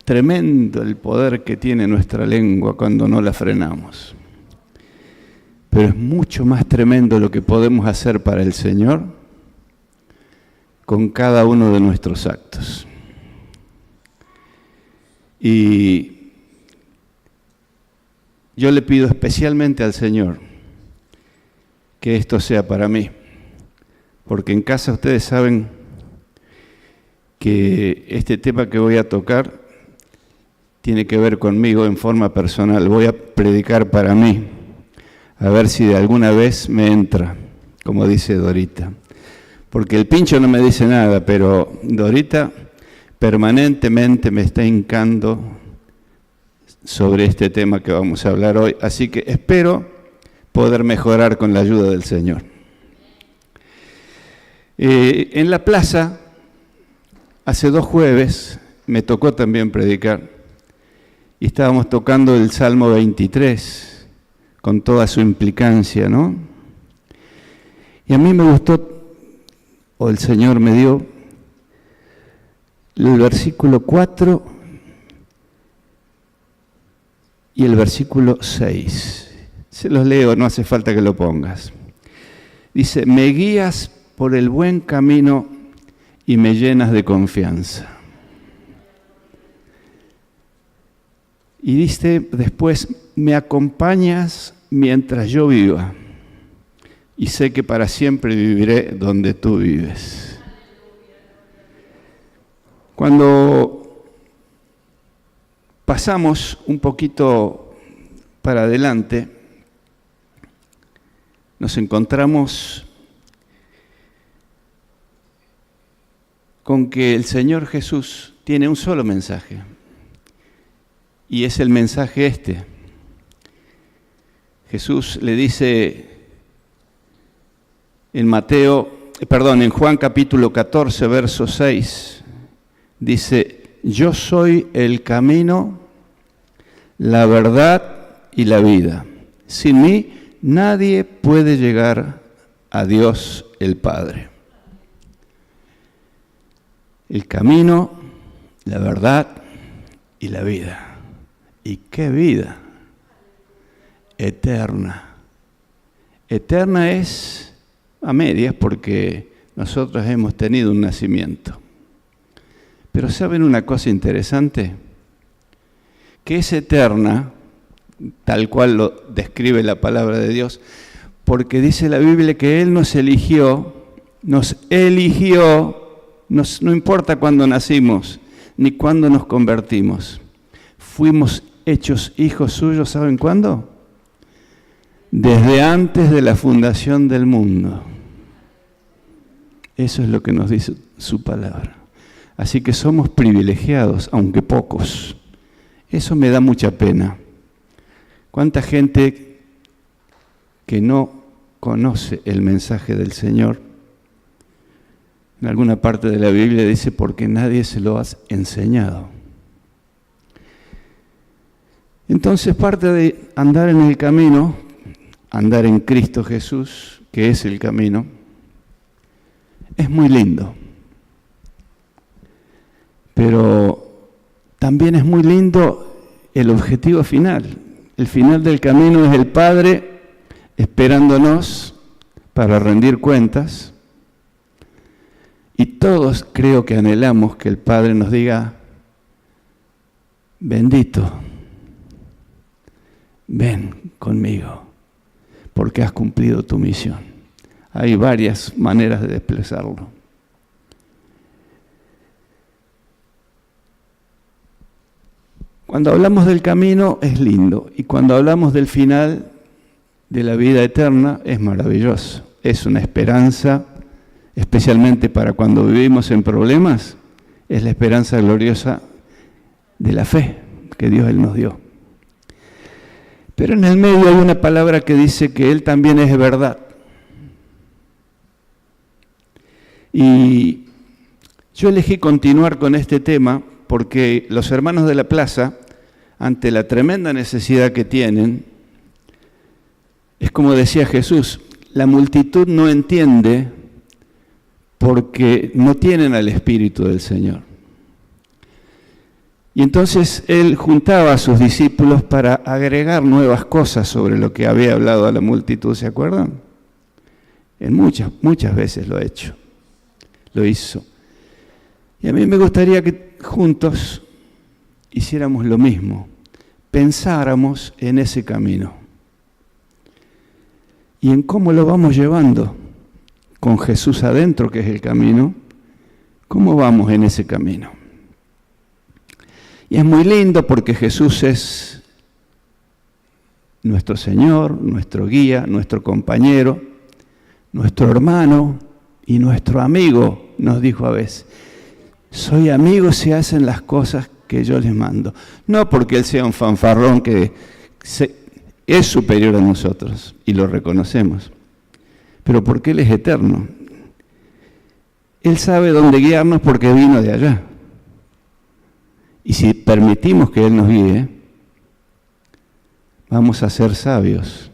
tremendo el poder que tiene nuestra lengua cuando no la frenamos. Pero es mucho más tremendo lo que podemos hacer para el Señor con cada uno de nuestros actos. Y yo le pido especialmente al Señor que esto sea para mí, porque en casa ustedes saben que este tema que voy a tocar tiene que ver conmigo en forma personal. Voy a predicar para mí, a ver si de alguna vez me entra, como dice Dorita. Porque el Pincho no me dice nada, pero Dorita permanentemente me está hincando sobre este tema que vamos a hablar hoy. Así que espero poder mejorar con la ayuda del Señor. En la plaza, hace 2 jueves, me tocó también predicar. Y estábamos tocando el Salmo 23, con toda su implicancia, ¿no? Y a mí me gustó, o el Señor me dio, el versículo 4 y el versículo 6. Se los leo, no hace falta que lo pongas. Dice, me guías por el buen camino y me llenas de confianza. Y dice después, me acompañas mientras yo viva, y sé que para siempre viviré donde tú vives. Cuando pasamos un poquito para adelante, nos encontramos con que el Señor Jesús tiene un solo mensaje. Y es el mensaje este. Jesús le dice en Juan capítulo 14, verso 6, dice, yo soy el camino, la verdad y la vida. Sin mí nadie puede llegar a Dios el Padre. El camino, la verdad y la vida. ¿Y qué vida? Eterna. Eterna es a medias porque nosotros hemos tenido un nacimiento. Pero ¿saben una cosa interesante? Que es eterna, tal cual lo describe la palabra de Dios, porque dice la Biblia que Él nos eligió, no importa cuándo nacimos, ni cuándo nos convertimos. Fuimos hechos hijos suyos, ¿saben cuándo? Desde antes de la fundación del mundo. Eso es lo que nos dice su palabra. Así que somos privilegiados, aunque pocos. Eso me da mucha pena. ¿Cuánta gente que no conoce el mensaje del Señor? En alguna parte de la Biblia dice, porque nadie se lo ha enseñado. Entonces, parte de andar en el camino, andar en Cristo Jesús, que es el camino, es muy lindo. Pero también es muy lindo el objetivo final. El final del camino es el Padre esperándonos para rendir cuentas. Y todos creo que anhelamos que el Padre nos diga, bendito, ven conmigo, porque has cumplido tu misión. Hay varias maneras de expresarlo. Cuando hablamos del camino es lindo, y cuando hablamos del final de la vida eterna es maravilloso. Es una esperanza, especialmente para cuando vivimos en problemas, es la esperanza gloriosa de la fe que Dios nos dio. Pero en el medio hay una palabra que dice que Él también es verdad. Y yo elegí continuar con este tema porque los hermanos de la plaza, ante la tremenda necesidad que tienen, es como decía Jesús, la multitud no entiende porque no tienen al Espíritu del Señor. Y entonces él juntaba a sus discípulos para agregar nuevas cosas sobre lo que había hablado a la multitud, ¿se acuerdan? En muchas veces lo ha hecho, lo hizo. Y a mí me gustaría que juntos hiciéramos lo mismo, pensáramos en ese camino y en cómo lo vamos llevando con Jesús adentro, que es el camino, cómo vamos en ese camino. Y es muy lindo porque Jesús es nuestro Señor, nuestro guía, nuestro compañero, nuestro hermano y nuestro amigo, nos dijo a veces. Soy amigo si hacen las cosas que yo les mando. No porque Él sea un fanfarrón que es superior a nosotros y lo reconocemos, pero porque Él es eterno. Él sabe dónde guiarnos porque vino de allá. Y si permitimos que Él nos guíe, vamos a ser sabios.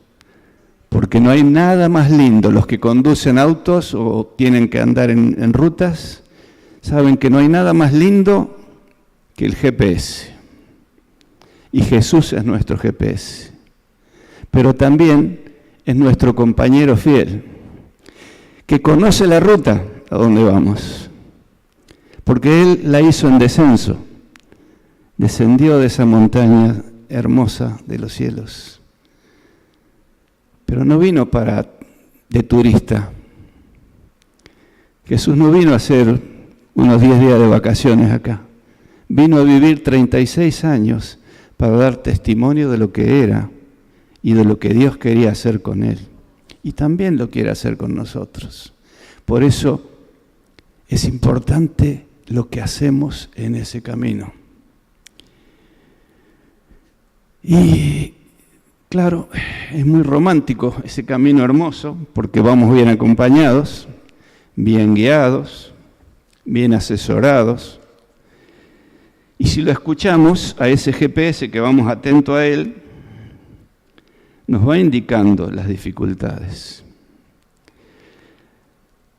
Porque no hay nada más lindo. Los que conducen autos o tienen que andar en rutas, saben que no hay nada más lindo que el GPS. Y Jesús es nuestro GPS. Pero también es nuestro compañero fiel, que conoce la ruta a donde vamos. Porque Él la hizo en descenso. Descendió de esa montaña hermosa de los cielos. Pero no vino de turista. Jesús no vino a hacer unos 10 días de vacaciones acá. Vino a vivir 36 años para dar testimonio de lo que era y de lo que Dios quería hacer con Él. Y también lo quiere hacer con nosotros. Por eso es importante lo que hacemos en ese camino. Y claro, es muy romántico ese camino hermoso, porque vamos bien acompañados, bien guiados, bien asesorados. Y si lo escuchamos a ese GPS que vamos atento a él, nos va indicando las dificultades.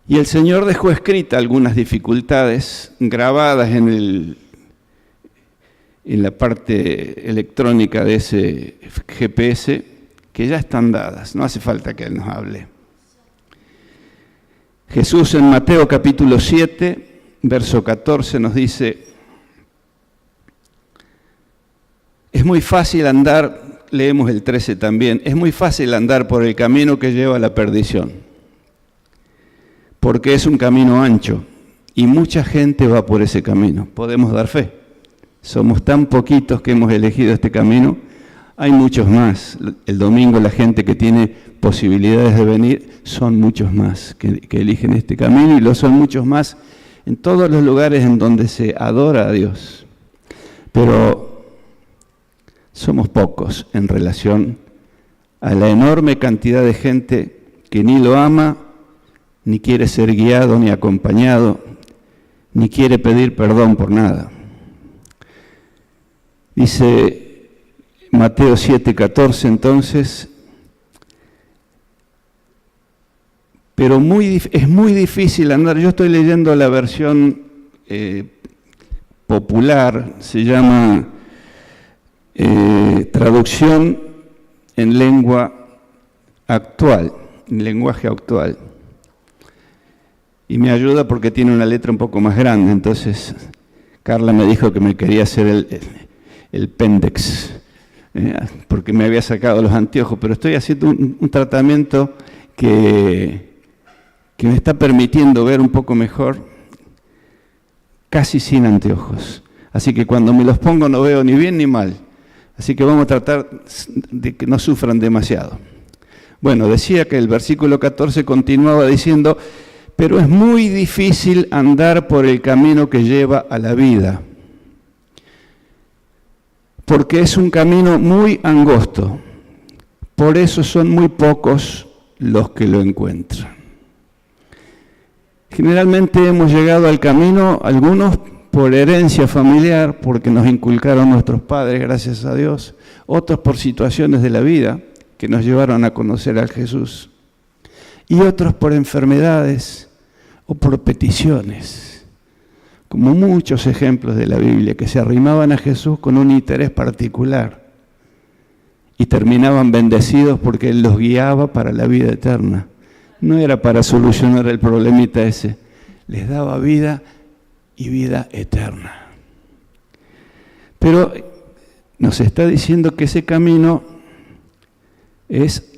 Y el Señor dejó escritas algunas dificultades grabadas en la parte electrónica de ese GPS, que ya están dadas, no hace falta que Él nos hable. Jesús en Mateo capítulo 7, verso 14 nos dice, es muy fácil andar, leemos el 13 también, es muy fácil andar por el camino que lleva a la perdición, porque es un camino ancho y mucha gente va por ese camino, podemos dar fe. Somos tan poquitos que hemos elegido este camino, hay muchos más. El domingo la gente que tiene posibilidades de venir son muchos más que eligen este camino y lo son muchos más en todos los lugares en donde se adora a Dios. Pero somos pocos en relación a la enorme cantidad de gente que ni lo ama, ni quiere ser guiado, ni acompañado, ni quiere pedir perdón por nada. Dice Mateo 7:14 entonces, pero es muy difícil andar. Yo estoy leyendo la versión popular, se llama traducción en lengua actual, en lenguaje actual. Y me ayuda porque tiene una letra un poco más grande, entonces Carla me dijo que me quería hacer el péndex, porque me había sacado los anteojos, pero estoy haciendo un tratamiento que me está permitiendo ver un poco mejor, casi sin anteojos. Así que cuando me los pongo no veo ni bien ni mal. Así que vamos a tratar de que no sufran demasiado. Bueno, decía que el versículo 14 continuaba diciendo, pero es muy difícil andar por el camino que lleva a la vida, porque es un camino muy angosto, por eso son muy pocos los que lo encuentran. Generalmente hemos llegado al camino, algunos por herencia familiar, porque nos inculcaron nuestros padres, gracias a Dios, otros por situaciones de la vida que nos llevaron a conocer a Jesús, y otros por enfermedades o por peticiones, como muchos ejemplos de la Biblia, que se arrimaban a Jesús con un interés particular y terminaban bendecidos porque Él los guiaba para la vida eterna. No era para solucionar el problemita ese, les daba vida y vida eterna. Pero nos está diciendo que ese camino es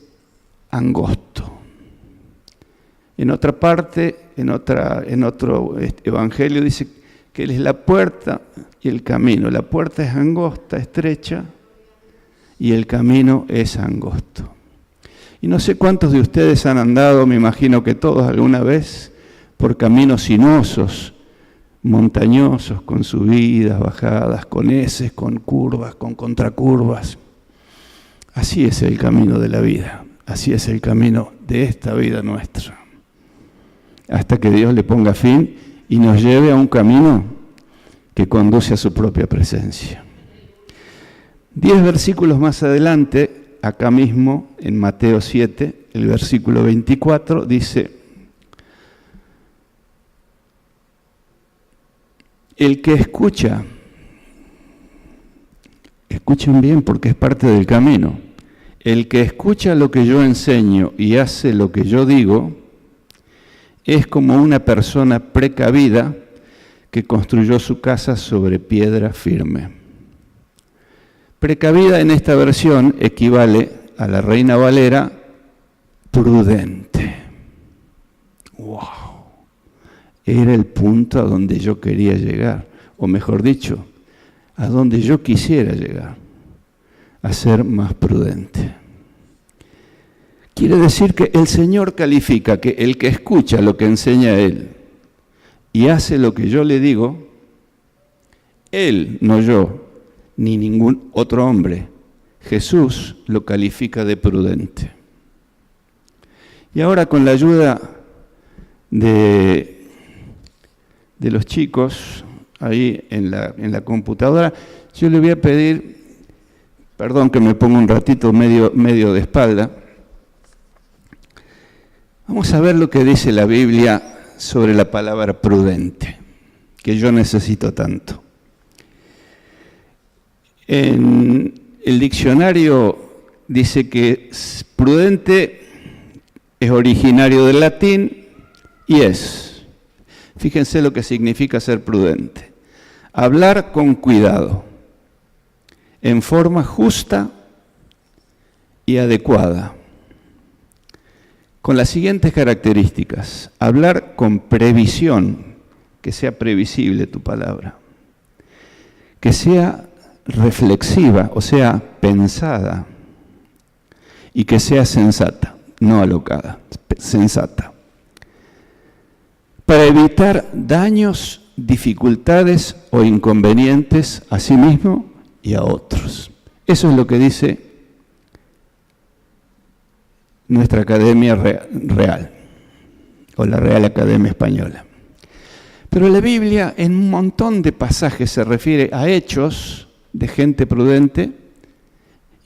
angosto. En otra parte, en otro evangelio dice que Él es la puerta y el camino. La puerta es angosta, estrecha, y el camino es angosto. Y no sé cuántos de ustedes han andado, me imagino que todos alguna vez, por caminos sinuosos, montañosos, con subidas, bajadas, con heces, con curvas, con contracurvas. Así es el camino de la vida, así es el camino de esta vida nuestra. Hasta que Dios le ponga fin y nos lleve a un camino que conduce a su propia presencia. 10 versículos más adelante, acá mismo en Mateo 7, el versículo 24, dice: el que escucha, escuchen bien porque es parte del camino, el que escucha lo que yo enseño y hace lo que yo digo, es como una persona precavida que construyó su casa sobre piedra firme. Precavida en esta versión equivale a la Reina Valera prudente. ¡Wow! Era el punto a donde yo quería llegar, o mejor dicho, a donde yo quisiera llegar, a ser más prudente. Quiere decir que el Señor califica que el que escucha lo que enseña Él y hace lo que yo le digo, Él, no yo, ni ningún otro hombre, Jesús lo califica de prudente. Y ahora con la ayuda de los chicos ahí en la computadora, yo le voy a pedir, perdón que me ponga un ratito medio de espalda, vamos a ver lo que dice la Biblia sobre la palabra prudente, que yo necesito tanto. En el diccionario dice que prudente es originario del latín y es, fíjense lo que significa ser prudente: hablar con cuidado, en forma justa y adecuada, con las siguientes características: hablar con previsión, que sea previsible tu palabra, que sea reflexiva, o sea, pensada, y que sea sensata, no alocada, sensata, para evitar daños, dificultades o inconvenientes a sí mismo y a otros. Eso es lo que dice nuestra Academia Real, o la Real Academia Española. Pero la Biblia en un montón de pasajes se refiere a hechos de gente prudente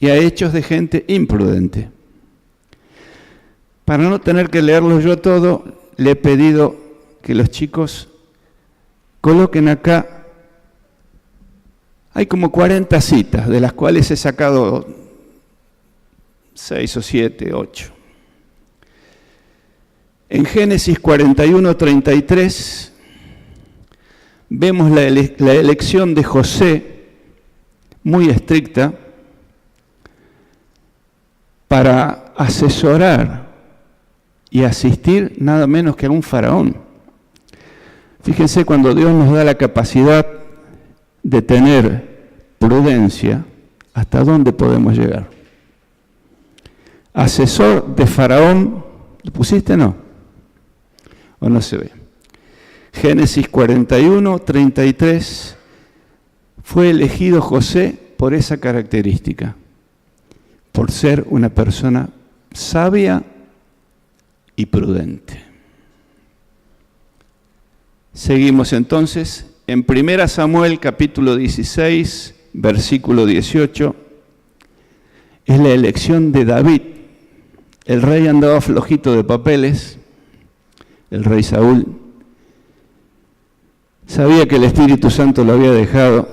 y a hechos de gente imprudente. Para no tener que leerlo yo todo, le he pedido que los chicos coloquen acá, hay como 40 citas, de las cuales he sacado 6 o 7, 8. En Génesis 41:33 vemos la elección de José, muy estricta, para asesorar y asistir nada menos que a un faraón. Fíjense, cuando Dios nos da la capacidad de tener prudencia, ¿hasta dónde podemos llegar? Asesor de faraón, ¿lo pusiste o no? ¿O no se ve? Génesis 41:33, fue elegido José por esa característica, por ser una persona sabia y prudente. Seguimos entonces en 1 Samuel capítulo 16, versículo 18, es la elección de David. El rey andaba flojito de papeles, el rey Saúl. Sabía que el Espíritu Santo lo había dejado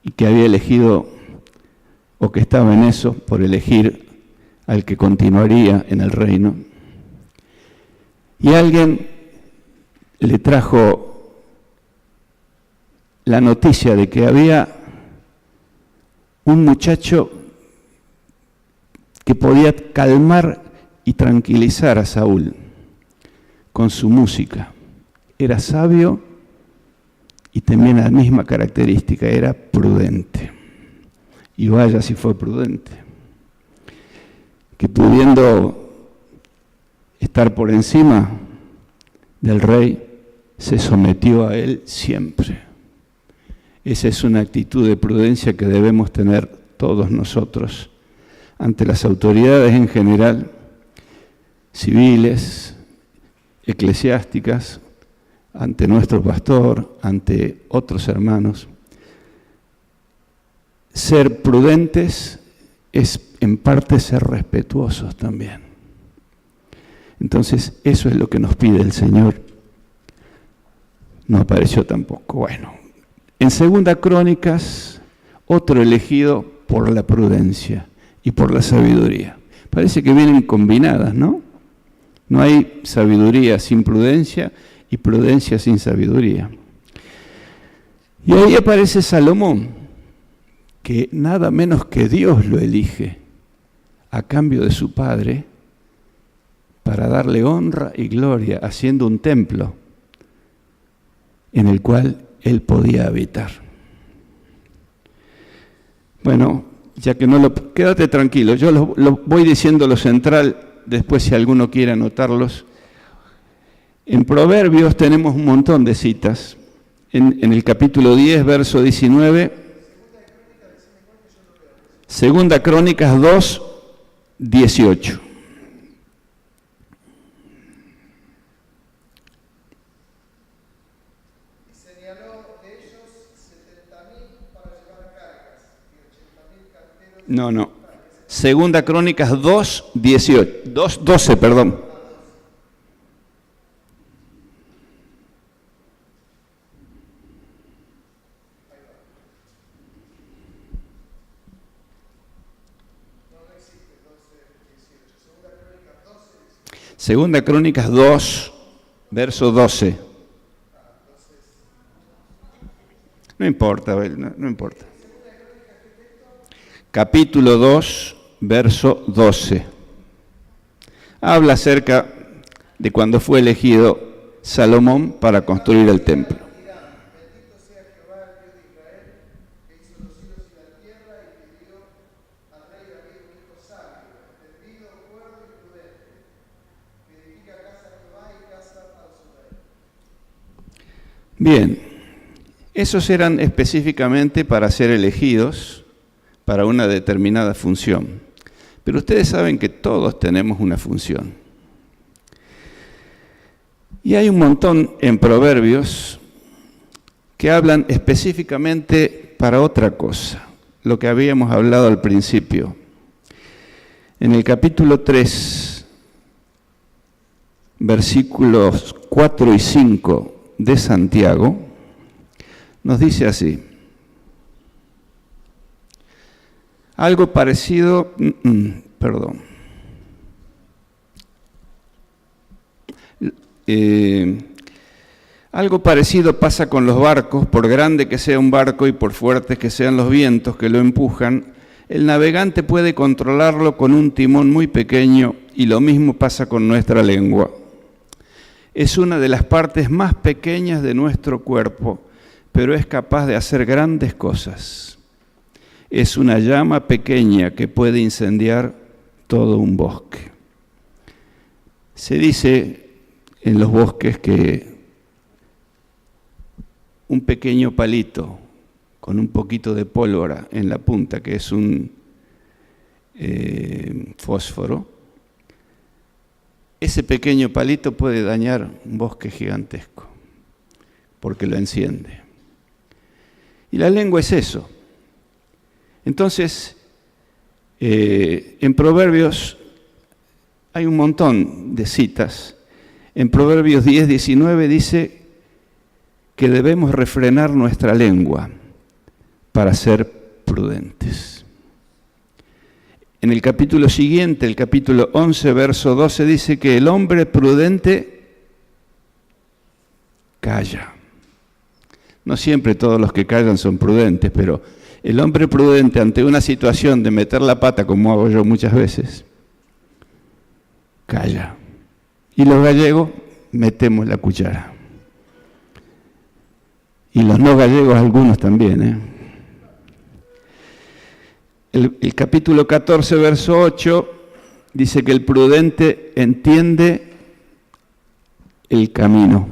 y que había elegido, o que estaba en eso, por elegir al que continuaría en el reino. Y alguien le trajo la noticia de que había un muchacho que podía calmar y tranquilizar a Saúl con su música. Era sabio y tenía la misma característica, era prudente. Y vaya si fue prudente, que pudiendo estar por encima del rey, se sometió a él siempre. Esa es una actitud de prudencia que debemos tener todos nosotros ante las autoridades en general, civiles, eclesiásticas, ante nuestro pastor, ante otros hermanos. Ser prudentes es en parte ser respetuosos también. Entonces, eso es lo que nos pide el Señor. No apareció tampoco. Bueno, en 2 Crónicas, otro elegido por la prudencia y por la sabiduría. Parece que vienen combinadas, ¿no? No hay sabiduría sin prudencia y prudencia sin sabiduría. Y ahí aparece Salomón, que nada menos que Dios lo elige a cambio de su padre para darle honra y gloria, haciendo un templo en el cual él podía habitar. Bueno, ya que quédate tranquilo, yo lo voy diciendo lo central, después si alguno quiere anotarlos. En Proverbios tenemos un montón de citas. En el capítulo 10, verso 19, 2 Crónicas 2, 18. No. 2 Crónicas 2, 18. 2, 12, perdón. Segunda Crónicas 2, verso 12. No importa, no importa. Capítulo 2, verso 12. Habla acerca de cuando fue elegido Salomón para construir el templo. Bien, esos eran específicamente para ser elegidos para una determinada función. Pero ustedes saben que todos tenemos una función. Y hay un montón en Proverbios que hablan específicamente para otra cosa, lo que habíamos hablado al principio. En el capítulo 3, versículos 4 y 5 de Santiago, nos dice así: algo parecido, algo parecido pasa con los barcos. Por grande que sea un barco y por fuertes que sean los vientos que lo empujan, el navegante puede controlarlo con un timón muy pequeño, y lo mismo pasa con nuestra lengua. Es una de las partes más pequeñas de nuestro cuerpo, pero es capaz de hacer grandes cosas. Es una llama pequeña que puede incendiar todo un bosque. Se dice en los bosques que un pequeño palito con un poquito de pólvora en la punta, que es un fósforo, ese pequeño palito puede dañar un bosque gigantesco, porque lo enciende. Y la lengua es eso. Entonces, en Proverbios hay un montón de citas. En Proverbios 10, 19 dice que debemos refrenar nuestra lengua para ser prudentes. En el capítulo siguiente, el capítulo 11, verso 12, dice que el hombre prudente calla. No siempre todos los que callan son prudentes, pero el hombre prudente ante una situación de meter la pata, como hago yo muchas veces, calla. Y los gallegos metemos la cuchara. Y los no gallegos algunos también, El capítulo 14, verso 8, dice que el prudente entiende el camino.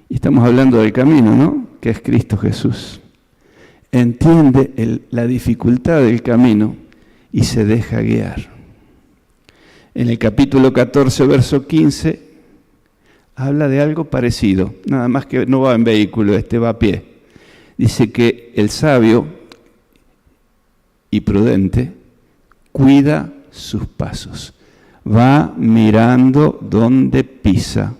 Y estamos hablando del camino, ¿no? Que es Cristo Jesús. Entiende la dificultad del camino y se deja guiar. En el capítulo 14, verso 15, habla de algo parecido, nada más que no va en vehículo, va a pie. Dice que el sabio y prudente cuida sus pasos, va mirando dónde pisa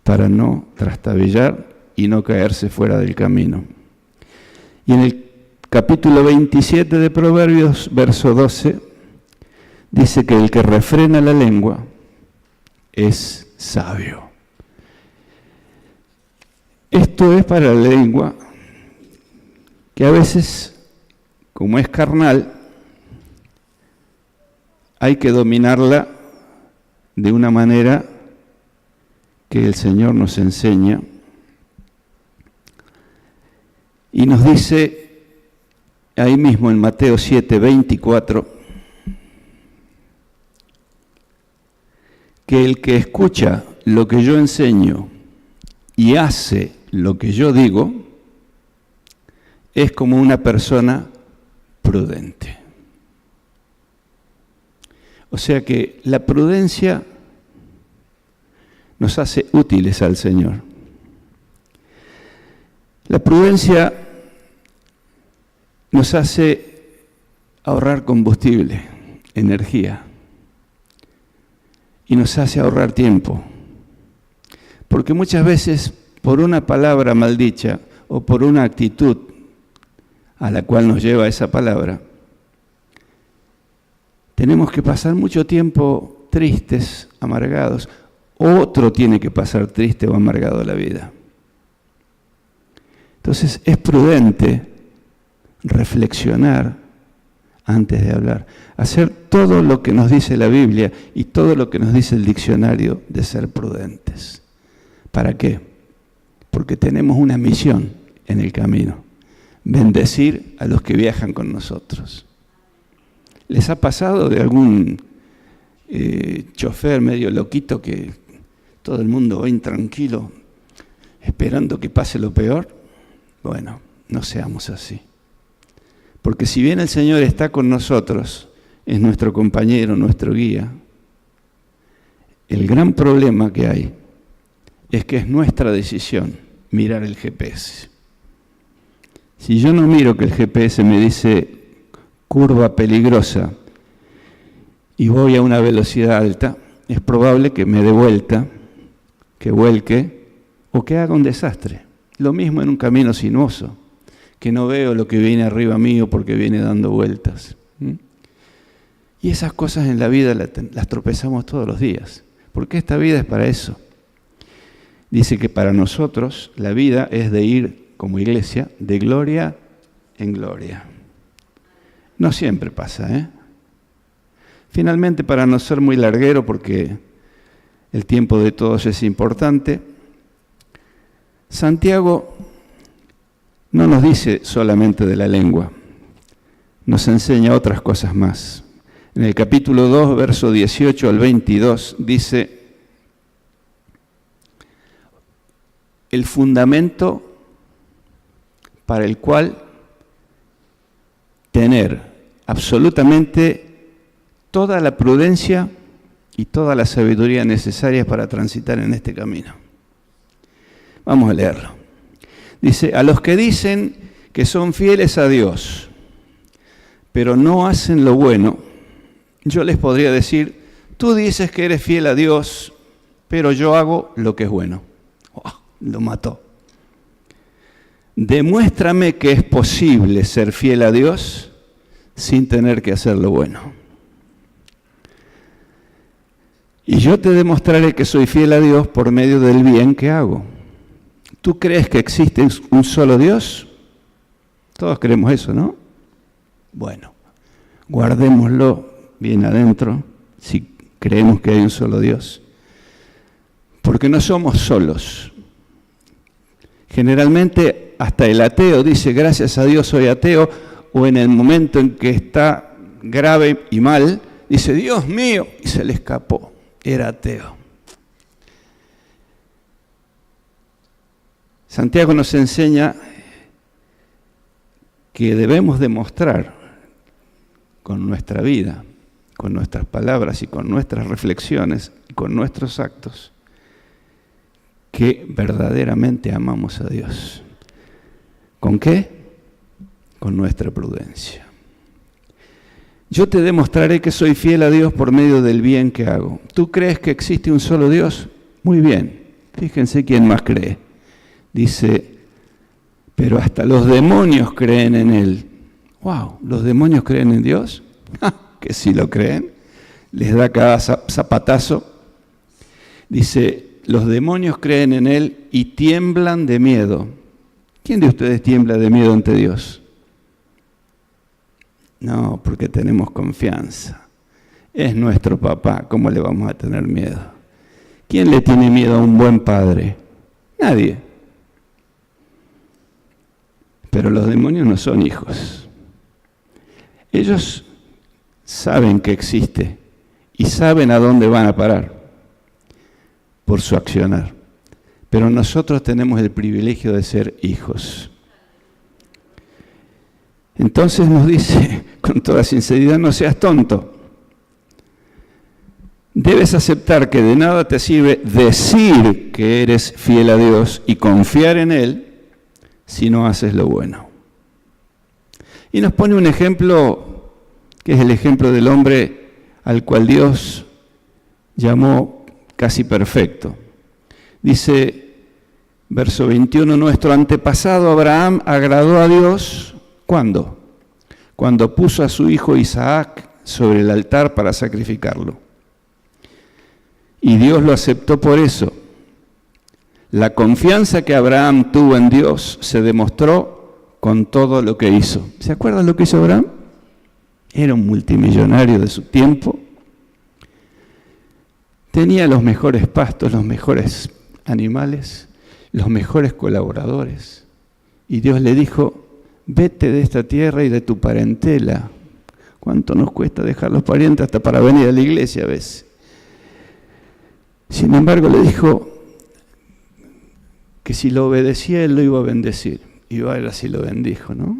para no trastabillar y no caerse fuera del camino. Y en el capítulo 27 de Proverbios, verso 12, dice que el que refrena la lengua es sabio. Esto es para la lengua que a veces, como es carnal, hay que dominarla de una manera que el Señor nos enseña y nos dice ahí mismo en Mateo 7, 24, que el que escucha lo que yo enseño y hace lo que yo digo es como una persona prudente. O sea que la prudencia nos hace útiles al Señor. La prudencia nos hace ahorrar combustible, energía, y nos hace ahorrar tiempo. Porque muchas veces por una palabra maldicha o por una actitud a la cual nos lleva esa palabra, tenemos que pasar mucho tiempo tristes, amargados. Otro tiene que pasar triste o amargado la vida. Entonces es prudente reflexionar antes de hablar, hacer todo lo que nos dice la Biblia y todo lo que nos dice el diccionario de ser prudentes. ¿Para qué? Porque tenemos una misión en el camino: bendecir a los que viajan con nosotros. ¿Les ha pasado de algún chofer medio loquito que todo el mundo va intranquilo esperando que pase lo peor? Bueno, no seamos así. Porque si bien el Señor está con nosotros, es nuestro compañero, nuestro guía, el gran problema que hay es que es nuestra decisión mirar el GPS. Si yo no miro que el GPS me dice curva peligrosa y voy a una velocidad alta, es probable que me dé vuelta, que vuelque o que haga un desastre. Lo mismo en un camino sinuoso, que no veo lo que viene arriba mío porque viene dando vueltas. Y esas cosas en la vida las tropezamos todos los días, porque esta vida es para eso. Dice que para nosotros la vida es de ir, como iglesia, de gloria en gloria. No siempre pasa, Finalmente, para no ser muy larguero, porque el tiempo de todos es importante, Santiago no nos dice solamente de la lengua, nos enseña otras cosas más. En el capítulo 2, verso 18 al 22, dice: el fundamento para el cual tener absolutamente toda la prudencia y toda la sabiduría necesarias para transitar en este camino. Vamos a leerlo. Dice: a los que dicen que son fieles a Dios, pero no hacen lo bueno, yo les podría decir: tú dices que eres fiel a Dios, pero yo hago lo que es bueno. lo mató. Demuéstrame que es posible ser fiel a Dios sin tener que hacer lo bueno. Y yo te demostraré que soy fiel a Dios por medio del bien que hago. ¿Tú crees que existe un solo Dios? Todos creemos eso, ¿no? Bueno, guardémoslo bien adentro si creemos que hay un solo Dios. Porque no somos solos. Generalmente hasta el ateo dice, gracias a Dios soy ateo, o en el momento en que está grave y mal, dice, Dios mío, y se le escapó, era ateo. Santiago nos enseña que debemos demostrar con nuestra vida, con nuestras palabras y con nuestras reflexiones y con nuestros actos, que verdaderamente amamos a Dios. ¿Con qué? Con nuestra prudencia. Yo te demostraré que soy fiel a Dios por medio del bien que hago. ¿Tú crees que existe un solo Dios? Muy bien. Fíjense quién más cree. Dice, pero hasta los demonios creen en Él. ¡Wow! ¿Los demonios creen en Dios? Que sí lo creen. Les da cada zapatazo. Dice, los demonios creen en Él y tiemblan de miedo. ¿Quién de ustedes tiembla de miedo ante Dios? No, porque tenemos confianza. Es nuestro papá, ¿cómo le vamos a tener miedo? ¿Quién le tiene miedo a un buen padre? Nadie. Pero los demonios no son hijos. Ellos saben que existe y saben a dónde van a parar por su accionar. Pero nosotros tenemos el privilegio de ser hijos. Entonces nos dice, con toda sinceridad, no seas tonto. Debes aceptar que de nada te sirve decir que eres fiel a Dios y confiar en Él si no haces lo bueno. Y nos pone un ejemplo, que es el ejemplo del hombre al cual Dios llamó casi perfecto. Dice, verso 21, nuestro antepasado Abraham agradó a Dios, ¿cuándo? Cuando puso a su hijo Isaac sobre el altar para sacrificarlo. Y Dios lo aceptó por eso. La confianza que Abraham tuvo en Dios se demostró con todo lo que hizo. ¿Se acuerdan lo que hizo Abraham? Era un multimillonario de su tiempo. Tenía los mejores pastos, los mejores animales, los mejores colaboradores. Y Dios le dijo, vete de esta tierra y de tu parentela. ¿Cuánto nos cuesta dejar los parientes hasta para venir a la iglesia a veces? Sin embargo, le dijo que si lo obedecía, él lo iba a bendecir. Y vaya, así lo bendijo, ¿no?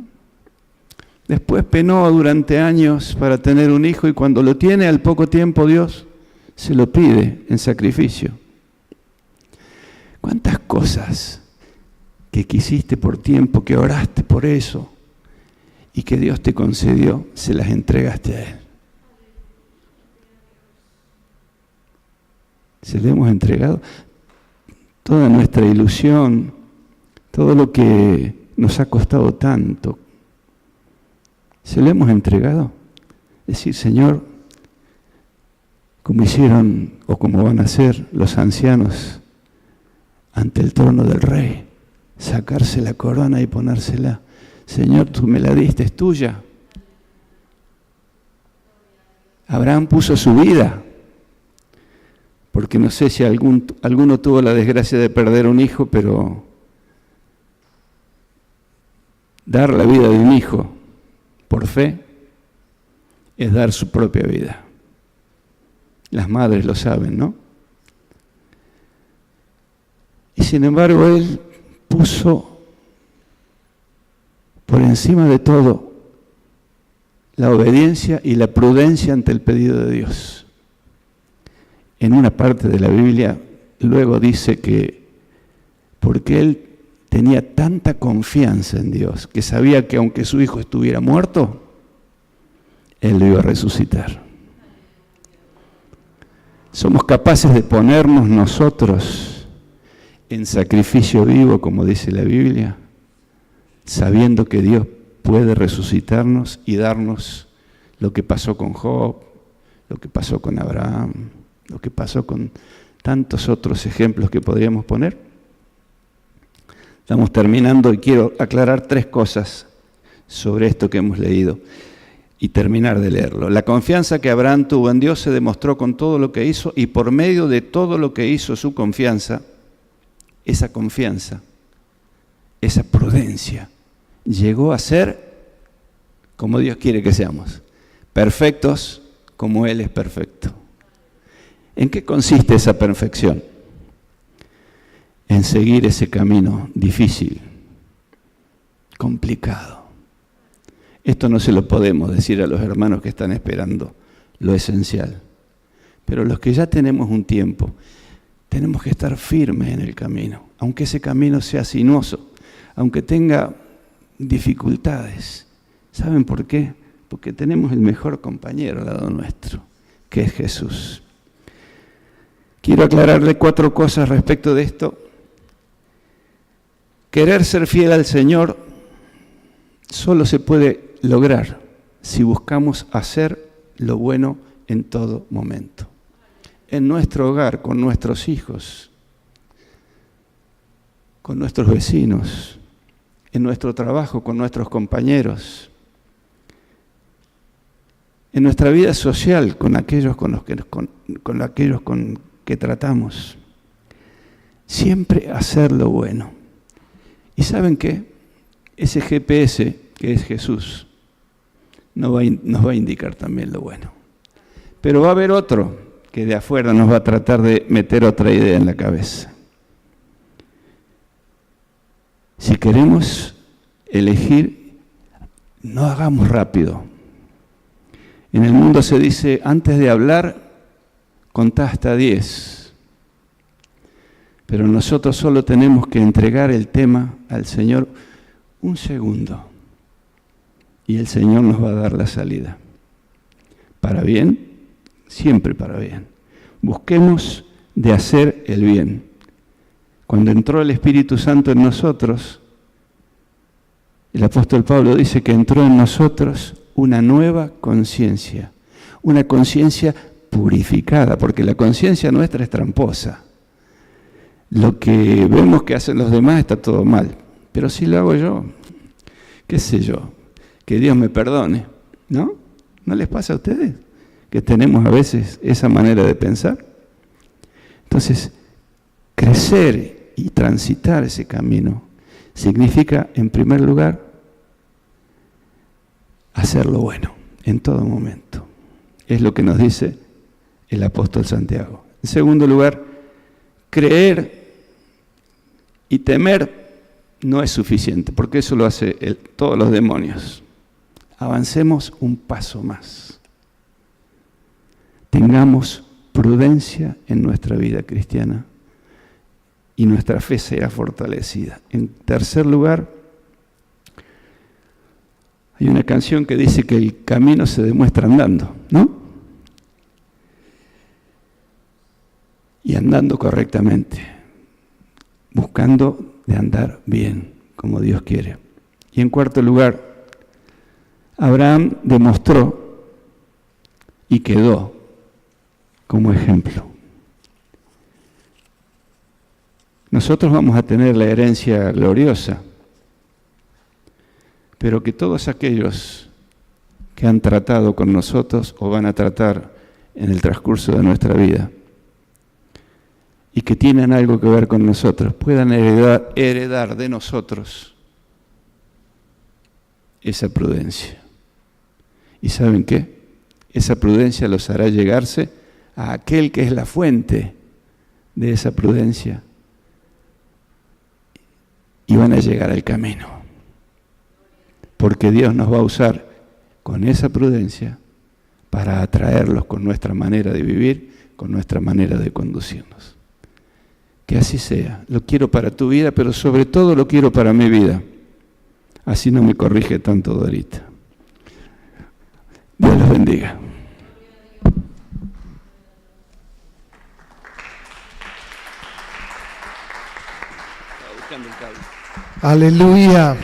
Después penó durante años para tener un hijo y cuando lo tiene, al poco tiempo Dios se lo pide en sacrificio. ¿Cuántas cosas que quisiste por tiempo, que oraste por eso y que Dios te concedió, se las entregaste a Él? Se le hemos entregado toda nuestra ilusión, todo lo que nos ha costado tanto. Se le hemos entregado. Decir, Señor, como hicieron o como van a hacer los ancianos ante el trono del rey, sacarse la corona y ponérsela. Señor, tú me la diste, es tuya. Abraham puso su vida, porque no sé si alguno tuvo la desgracia de perder un hijo, pero dar la vida de un hijo por fe es dar su propia vida. Las madres lo saben, ¿no? Y sin embargo, Él puso por encima de todo la obediencia y la prudencia ante el pedido de Dios. En una parte de la Biblia luego dice que porque Él tenía tanta confianza en Dios que sabía que aunque su hijo estuviera muerto, Él lo iba a resucitar. Somos capaces de ponernos nosotros en sacrificio vivo, como dice la Biblia, sabiendo que Dios puede resucitarnos y darnos lo que pasó con Job, lo que pasó con Abraham, lo que pasó con tantos otros ejemplos que podríamos poner. Estamos terminando y quiero aclarar 3 cosas sobre esto que hemos leído y terminar de leerlo. La confianza que Abraham tuvo en Dios se demostró con todo lo que hizo, y por medio de todo lo que hizo su confianza, esa prudencia, llegó a ser como Dios quiere que seamos, perfectos como Él es perfecto. ¿En qué consiste esa perfección? En seguir ese camino difícil, complicado. Esto no se lo podemos decir a los hermanos que están esperando lo esencial. Pero los que ya tenemos un tiempo, tenemos que estar firmes en el camino, aunque ese camino sea sinuoso, aunque tenga dificultades. ¿Saben por qué? Porque tenemos el mejor compañero al lado nuestro, que es Jesús. Quiero aclararle 4 cosas respecto de esto. Querer ser fiel al Señor solo se puede lograr si buscamos hacer lo bueno en todo momento. En nuestro hogar, con nuestros hijos, con nuestros vecinos, en nuestro trabajo, con nuestros compañeros, en nuestra vida social, con aquellos con que tratamos. Siempre hacer lo bueno. ¿Y saben qué? Ese GPS, que es Jesús, nos va a indicar también lo bueno. Pero va a haber otro que de afuera nos va a tratar de meter otra idea en la cabeza. Si queremos elegir, no hagamos rápido. En el mundo se dice, antes de hablar, contá hasta 10. Pero nosotros solo tenemos que entregar el tema al Señor un segundo. Y el Señor nos va a dar la salida. Para bien, siempre para bien. Busquemos de hacer el bien. Cuando entró el Espíritu Santo en nosotros, el apóstol Pablo dice que entró en nosotros una nueva conciencia, una conciencia purificada, porque la conciencia nuestra es tramposa. Lo que vemos que hacen los demás está todo mal, pero si lo hago yo, qué sé yo, que Dios me perdone, ¿no? ¿No les pasa a ustedes que tenemos a veces esa manera de pensar? Entonces, crecer y transitar ese camino significa, en primer lugar, hacer lo bueno en todo momento. Es lo que nos dice el apóstol Santiago. En segundo lugar, creer y temer no es suficiente, porque eso lo hace todos los demonios. Avancemos un paso más. Tengamos prudencia en nuestra vida cristiana y nuestra fe será fortalecida. En tercer lugar, hay una canción que dice que el camino se demuestra andando, ¿no? Y andando correctamente, buscando de andar bien, como Dios quiere. Y en cuarto lugar, Abraham demostró y quedó como ejemplo. Nosotros vamos a tener la herencia gloriosa, pero que todos aquellos que han tratado con nosotros o van a tratar en el transcurso de nuestra vida y que tienen algo que ver con nosotros, puedan heredar de nosotros esa prudencia. ¿Y saben qué? Esa prudencia los hará llegarse a aquel que es la fuente de esa prudencia y van a llegar al camino. Porque Dios nos va a usar con esa prudencia para atraerlos con nuestra manera de vivir, con nuestra manera de conducirnos. Que así sea. Lo quiero para tu vida, pero sobre todo lo quiero para mi vida. Así no me corrige tanto Dorita. Dios los bendiga. Aleluya.